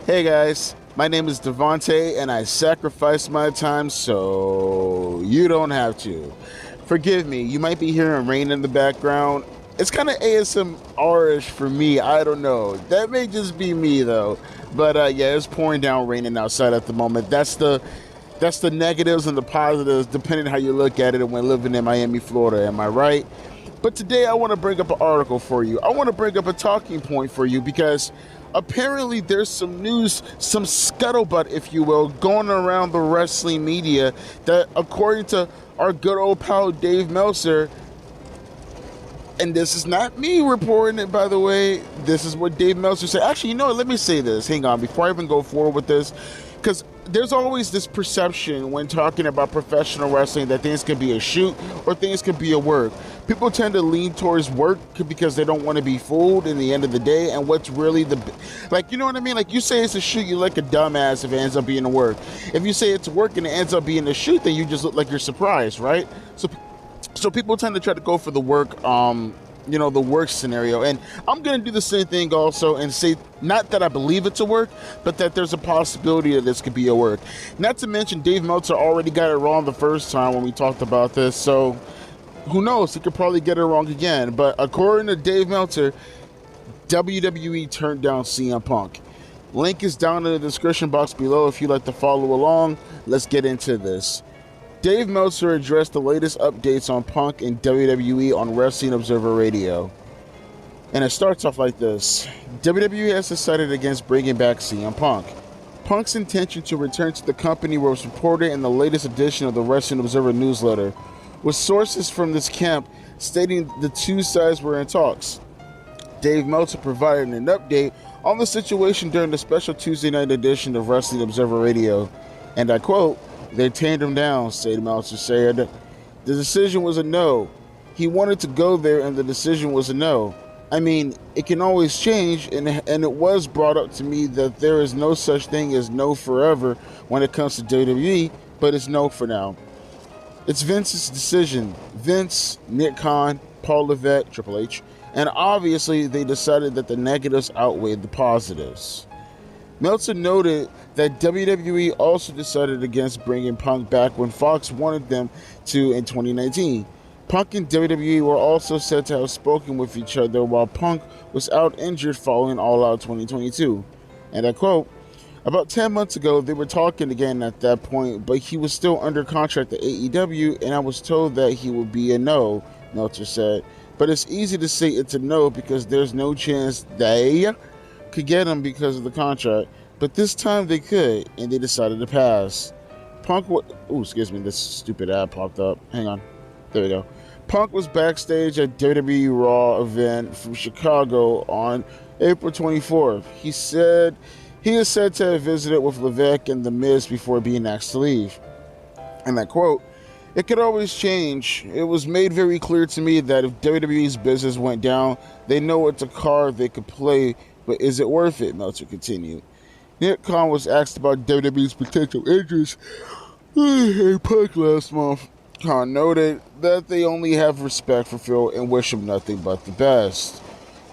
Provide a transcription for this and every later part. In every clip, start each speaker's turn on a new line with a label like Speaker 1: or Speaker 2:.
Speaker 1: Hey guys, my name is Devontae and I sacrifice my time so you don't have to. Forgive me, you might be hearing rain in the background. It's kind of ASMR-ish for me, I don't know. That may just be me though. But yeah, it's pouring down raining outside at the moment. That's the negatives and the positives depending how you look at it when living in Miami, Florida, am I right? But today I want to bring up an article for you. I want to bring up a talking point for you because apparently there's some news, some scuttlebutt, if you will, going around the wrestling media that, according to our good old pal Dave Meltzer, and this is not me reporting it, by the way, this is what Dave Meltzer said. Actually, let me say this. Hang on, before I even go forward with this, because there's always this perception when talking about professional wrestling that things can be a shoot or things can be a work. People tend to lean towards work because they don't want to be fooled in the end of the day, and what's really you know what I mean? Like, you say it's a shoot, you look a dumbass if it ends up being a work. If you say it's a work and it ends up being a shoot, then you just look like you're surprised, right? So people tend to try to go for the work, the work scenario. And I'm going to do the same thing also and say, not that I believe it's a work, but that there's a possibility that this could be a work. Not to mention, Dave Meltzer already got it wrong the first time when we talked about this. So who knows? He could probably get it wrong again. But according to Dave Meltzer, WWE turned down CM Punk. Link is down in the description box below if you'd like to follow along. Let's get into this. Dave Meltzer addressed the latest updates on Punk and WWE on Wrestling Observer Radio. And it starts off like this. WWE has decided against bringing back CM Punk. Punk's intention to return to the company was reported in the latest edition of the Wrestling Observer newsletter, with sources from this camp stating the two sides were in talks. Dave Meltzer provided an update on the situation during the special Tuesday night edition of Wrestling Observer Radio. And I quote, "They turned him down," said Meltzer said. "The decision was a no. He wanted to go there and the decision was a no. I mean, it can always change, and it was brought up to me that there is no such thing as no forever when it comes to WWE, but it's no for now. It's Vince's decision. Vince, Nick Khan, Paul Levesque, Triple H, and obviously they decided that the negatives outweighed the positives." Meltzer noted that WWE also decided against bringing Punk back when Fox wanted them to in 2019. Punk and WWE were also said to have spoken with each other while Punk was out injured following All Out 2022. And I quote, "About 10 months ago, they were talking again at that point, but he was still under contract at AEW, and I was told that he would be a no," Meltzer said. "But it's easy to say it's a no because there's no chance they could get him because of the contract, but this time they could, and they decided to pass." This stupid ad popped up. Hang on. There we go. Punk was backstage at WWE Raw event from Chicago on April 24th. He is said to have visited with Levesque and The Miz before being asked to leave. And I quote, "It could always change. It was made very clear to me that if WWE's business went down, they know it's a card they could play, but is it worth it?" Meltzer continued. Nick Khan was asked about WWE's potential interest in Punk last month. Khan noted that they only have respect for Phil and wish him nothing but the best.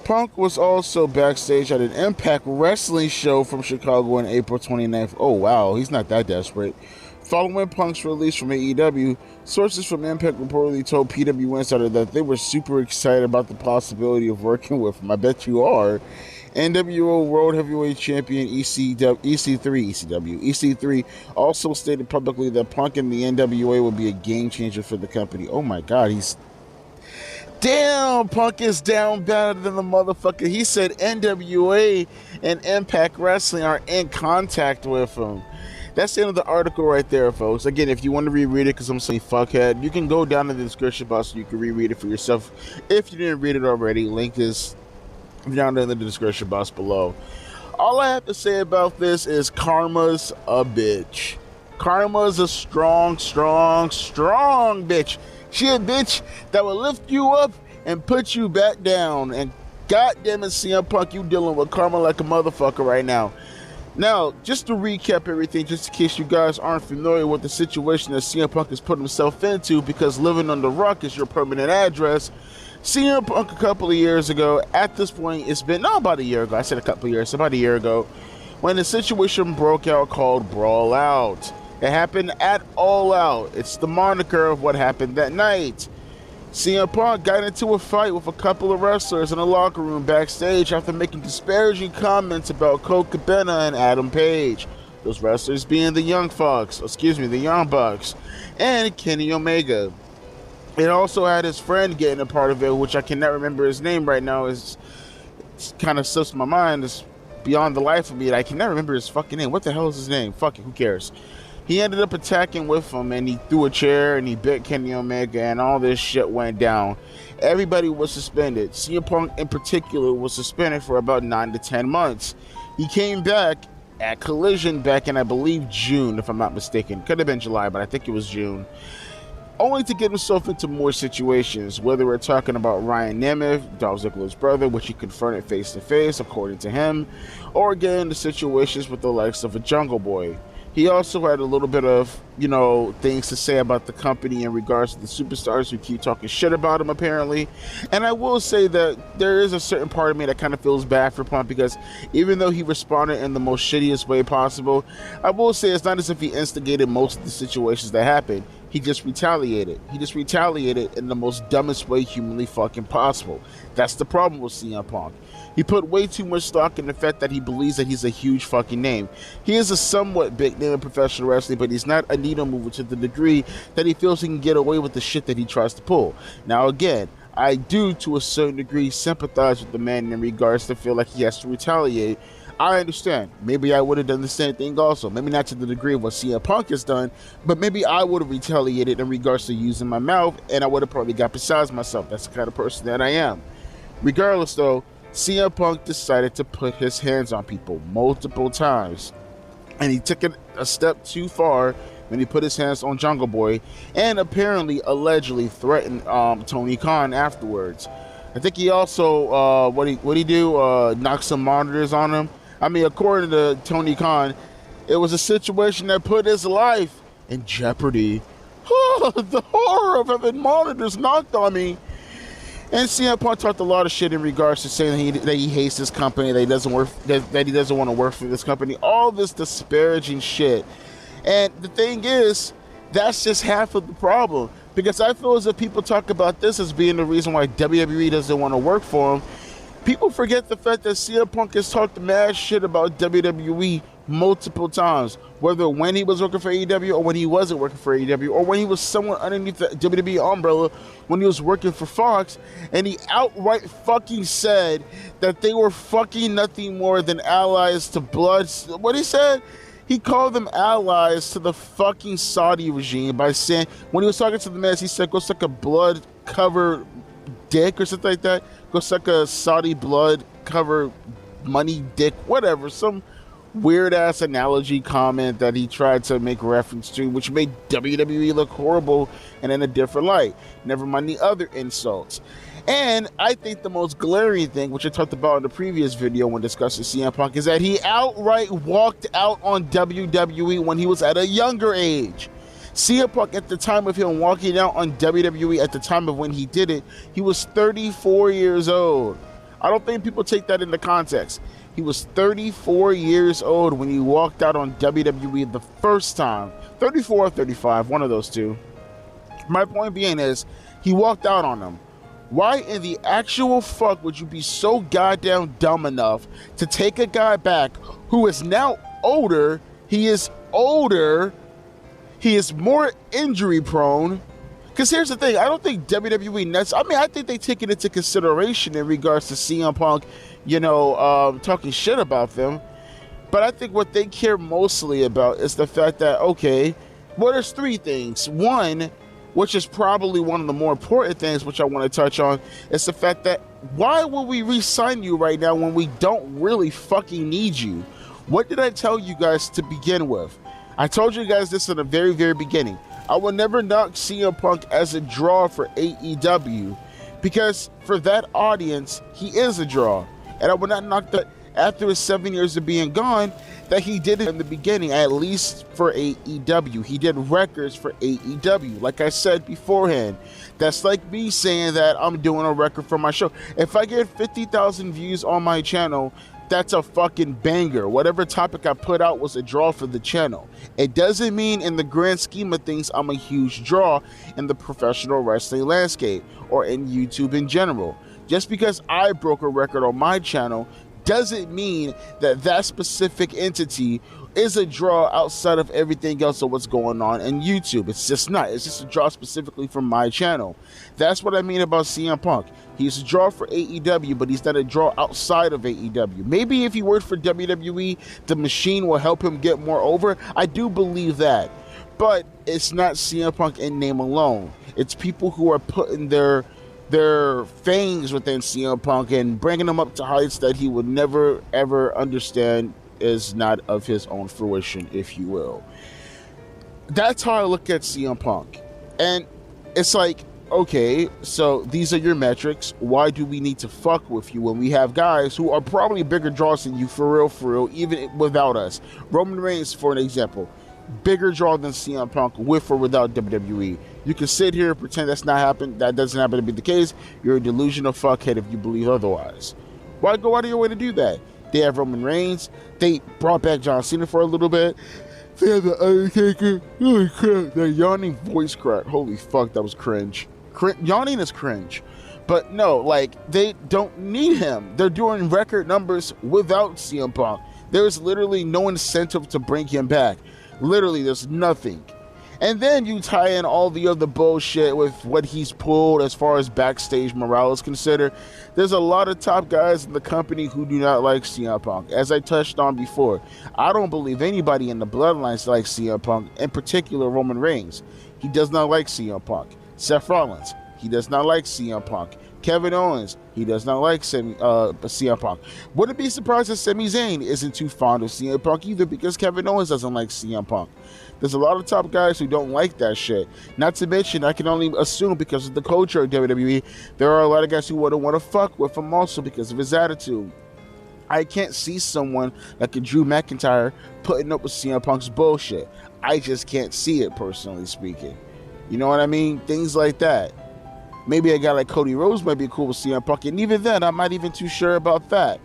Speaker 1: Punk was also backstage at an Impact Wrestling show from Chicago on April 29th. Oh wow, he's not that desperate. Following Punk's release from AEW, sources from Impact reportedly told PW Insider that they were super excited about the possibility of working with him. I bet you are. NWO World Heavyweight Champion EC3 also stated publicly that Punk in the NWA would be a game changer for the company. Oh my God, damn, Punk is down better than the motherfucker. He said NWA and Impact Wrestling are in contact with him. That's the end of the article right there, folks. Again, if you want to reread it because I'm saying fuckhead, you can go down in the description box so you can reread it for yourself. If you didn't read it already, link is down in the description box below. All I have to say about this is karma's a bitch. Karma's a strong bitch. She a bitch that will lift you up and put you back down. And goddamn it, CM Punk, you dealing with karma like a motherfucker right now. Now, just to recap everything, just in case you guys aren't familiar with the situation that CM Punk has put himself into, because living on the rock is your permanent address. CM Punk a couple of years ago, at this point, it's been, about a year ago, I said a couple of years, about a year ago, when a situation broke out called Brawl Out. It happened at All Out. It's the moniker of what happened that night. CM Punk got into a fight with a couple of wrestlers in a locker room backstage after making disparaging comments about Colt Cabana and Adam Page. Those wrestlers being the Young Bucks, and Kenny Omega. It also had his friend getting a part of it, which I cannot remember his name right now. It's kind of slips my mind. It's beyond the life of me. I cannot remember his fucking name. What the hell is his name? Fuck it, who cares? He ended up attacking with him, and he threw a chair, and he bit Kenny Omega, and all this shit went down. Everybody was suspended. CM Punk, in particular, was suspended for about 9 to 10 months. He came back at Collision back in, I believe, June, if I'm not mistaken. Could have been July, but I think it was June. Only to get himself into more situations, whether we're talking about Ryan Nemeth, Dolph Ziggler's brother, which he confronted face-to-face, according to him, or again, the situations with the likes of a Jungle Boy. He also had a little bit of, things to say about the company in regards to the superstars who keep talking shit about him, apparently. And I will say that there is a certain part of me that kind of feels bad for Punk, because even though he responded in the most shittiest way possible, I will say it's not as if he instigated most of the situations that happened. He just retaliated. He just retaliated in the most dumbest way humanly fucking possible. That's the problem with CM Punk. He put way too much stock in the fact that he believes that he's a huge fucking name. He is a somewhat big name in professional wrestling, but he's not a needle mover to the degree that he feels he can get away with the shit that he tries to pull. Now again, I do to a certain degree sympathize with the man in regards to feel like he has to retaliate. I understand. Maybe I would have done the same thing also. Maybe not to the degree of what CM Punk has done, but maybe I would have retaliated in regards to using my mouth, and I would have probably got beside myself. That's the kind of person that I am. Regardless though, CM Punk decided to put his hands on people multiple times, and he took it a step too far when he put his hands on Jungle Boy, and apparently allegedly threatened Tony Khan afterwards. I think he also what he do knocked some monitors on him. I mean, according to Tony Khan, it was a situation that put his life in jeopardy. The horror of having monitors knocked on me. And CM Punk talked a lot of shit in regards to saying that he hates this company, that he doesn't want to work for this company, all this disparaging shit. And the thing is, that's just half of the problem, because I feel as if people talk about this as being the reason why WWE doesn't want to work for him. People forget the fact that CM Punk has talked mad shit about WWE multiple times, whether when he was working for AEW or when he wasn't working for AEW, or when he was somewhere underneath the WWE umbrella when he was working for Fox, and he outright fucking said that they were fucking nothing more than allies to blood. What he said? He called them allies to the fucking Saudi regime by saying, when he was talking to the Miz, he said, go suck a blood-covered dick or something like that. Go suck a Saudi blood-covered money dick, whatever. Some weird-ass analogy comment that he tried to make reference to, which made WWE look horrible and in a different light. Never mind the other insults. And I think the most glaring thing, which I talked about in the previous video when discussing CM Punk, is that he outright walked out on WWE when he was at a younger age. CM Punk, at the time of him walking out on WWE, at the time of when he did it, he was 34 years old. I don't think people take that into context. He was 34 years old when he walked out on WWE the first time. 34 or 35, one of those two. My point being is, he walked out on them. Why in the actual fuck would you be so goddamn dumb enough to take a guy back who is now older? He is older. He is more injury prone. Because here's the thing, I don't think WWE Nets, I think they take it into consideration in regards to CM Punk, talking shit about them. But I think what they care mostly about is the fact that, okay, well, there's three things. One, which is probably one of the more important things, which I want to touch on, is the fact that why would we re-sign you right now when we don't really fucking need you? What did I tell you guys to begin with? I told you guys this in the very, very beginning. I will never knock CM Punk as a draw for AEW, because for that audience, he is a draw. And I will not knock that after his 7 years of being gone, that he did it in the beginning, at least for AEW. He did records for AEW, like I said beforehand. That's like me saying that I'm doing a record for my show. If I get 50,000 views on my channel, that's a fucking banger. Whatever topic I put out was a draw for the channel. It doesn't mean in the grand scheme of things I'm a huge draw in the professional wrestling landscape or in YouTube in general. Just because I broke a record on my channel doesn't mean that that specific entity is a draw outside of everything else of what's going on in YouTube. It's just not. It's just a draw specifically from my channel. That's what I mean about CM Punk. He's a draw for AEW, but he's not a draw outside of AEW. Maybe if he worked for WWE, the machine will help him get more over. I do believe that. But it's not CM Punk in name alone. It's people who are putting their fangs within CM Punk and bringing him up to heights that he would never, ever understand is not of his own fruition, if you will. That's how I look at CM Punk. And it's like, okay, so these are your metrics. Why do we need to fuck with you when we have guys who are probably bigger draws than you, for real, even without us? Roman Reigns, for an example, bigger draw than CM Punk with or without WWE. You can sit here and pretend that's not happened. That doesn't happen to be the case. You're a delusional fuckhead if you believe otherwise. Why go out of your way to do that? They have Roman Reigns. They brought back John Cena for a little bit. They have the Undertaker. Holy crap. The yawning voice crack. Holy fuck, that was cringe. Yawning is cringe. But no, like, they don't need him. They're doing record numbers without CM Punk. There's literally no incentive to bring him back. Literally, there's nothing. And then you tie in all the other bullshit with what he's pulled as far as backstage morale is considered. There's a lot of top guys in the company who do not like CM Punk. As I touched on before, I don't believe anybody in the bloodlines likes CM Punk, in particular Roman Reigns. He does not like CM Punk. Seth Rollins, he does not like CM Punk. Kevin Owens, he does not like CM Punk. Wouldn't be surprised if Sami Zayn isn't too fond of CM Punk either, because Kevin Owens doesn't like CM Punk. There's a lot of top guys who don't like that shit. Not to mention, I can only assume because of the culture of WWE, there are a lot of guys who wouldn't want to fuck with him also because of his attitude. I can't see someone like a Drew McIntyre putting up with CM Punk's bullshit. I just can't see it, personally speaking. You know what I mean? Things like that. Maybe a guy like Cody Rhodes might be cool with CM Punk, and even then, I'm not even too sure about that.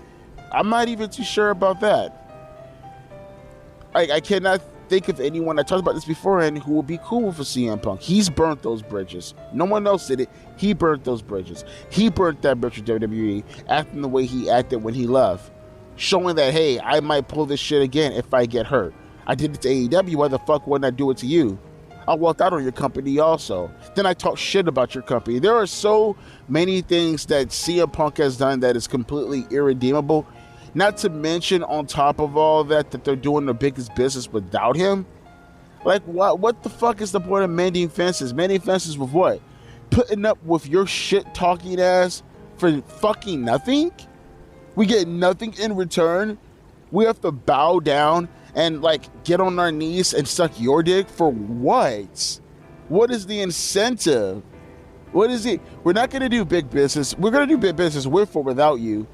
Speaker 1: I cannot think of anyone, I talked about this before, and who will be cool for CM Punk. He's burnt those bridges. No one else did it. He burnt those bridges. He burnt that bridge with WWE, acting the way he acted when he left. Showing that, hey, I might pull this shit again if I get hurt. I did it to AEW, why the fuck wouldn't I do it to you? I walked out on your company also. Then I talk shit about your company. There are so many things that CM Punk has done that is completely irredeemable. Not to mention, on top of all that they're doing the biggest business without him. Like, what the fuck is the point of mending fences? Mending fences with what? Putting up with your shit-talking ass for fucking nothing? We get nothing in return? We have to bow down and, like, get on our knees and suck your dick for what? What is the incentive? What is it? We're not going to do big business. We're going to do big business with or without you.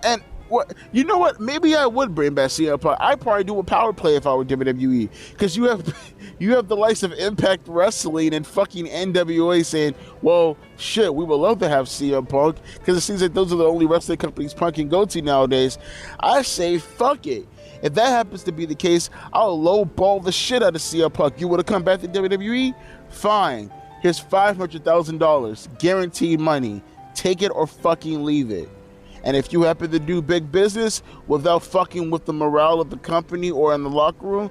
Speaker 1: And what, you know what? Maybe I would bring back CM Punk. I'd probably do a power play if I were WWE, because you have the likes of Impact Wrestling and fucking NWA saying, well, shit, we would love to have CM Punk, because it seems like those are the only wrestling companies Punk can go to nowadays. I say, fuck it. If that happens to be the case, I'll lowball the shit out of CM Punk. You want to come back to WWE? Fine. Here's $500,000, guaranteed money. Take it or fucking leave it. And if you happen to do big business without fucking with the morale of the company or in the locker room,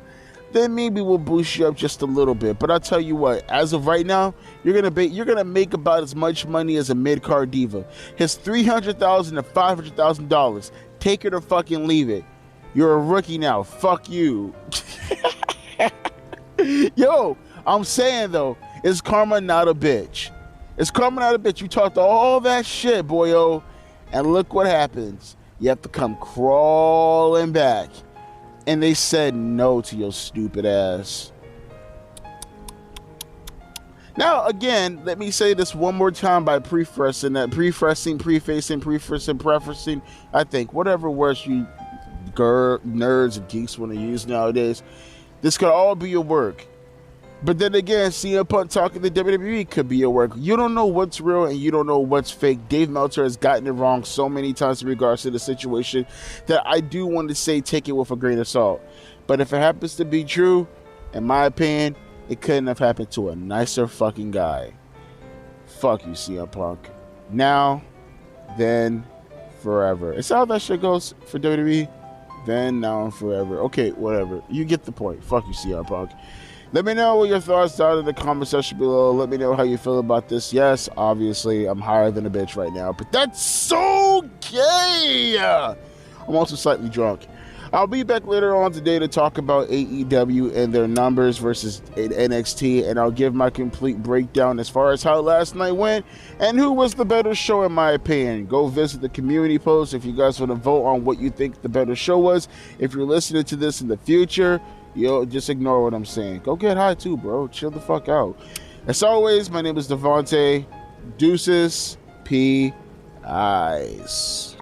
Speaker 1: then maybe we'll boost you up just a little bit. But I'll tell you what, as of right now, you're gonna make about as much money as a mid-card diva. His $300,000 to $500,000. Take it or fucking leave it. You're a rookie now. Fuck you. Yo, I'm saying though, is karma not a bitch? Is karma not a bitch? You talked all that shit, boyo. And look what happens. You have to come crawling back. And they said no to your stupid ass. Now, again, let me say this one more time by prefacing, I think, whatever words you nerds and geeks want to use nowadays. This could all be your work. But then again, CM Punk talking to WWE could be a work. You don't know what's real and you don't know what's fake. Dave Meltzer has gotten it wrong so many times in regards to the situation that I do want to say take it with a grain of salt. But if it happens to be true, in my opinion, it couldn't have happened to a nicer fucking guy. Fuck you, CM Punk. Now, then, forever. Is that how that shit goes for WWE? Then, now, and forever. Okay, whatever. You get the point. Fuck you, CM Punk. Let me know what your thoughts are in the comment section below. Let me know how you feel about this. Yes, obviously, I'm higher than a bitch right now, but that's so gay. I'm also slightly drunk. I'll be back later on today to talk about AEW and their numbers versus NXT, and I'll give my complete breakdown as far as how last night went and who was the better show in my opinion. Go visit the community post if you guys want to vote on what you think the better show was. If you're listening to this in the future, just ignore what I'm saying. Go get high too, bro. Chill the fuck out. As always, my name is Devontae. Deuces. P. Eyes.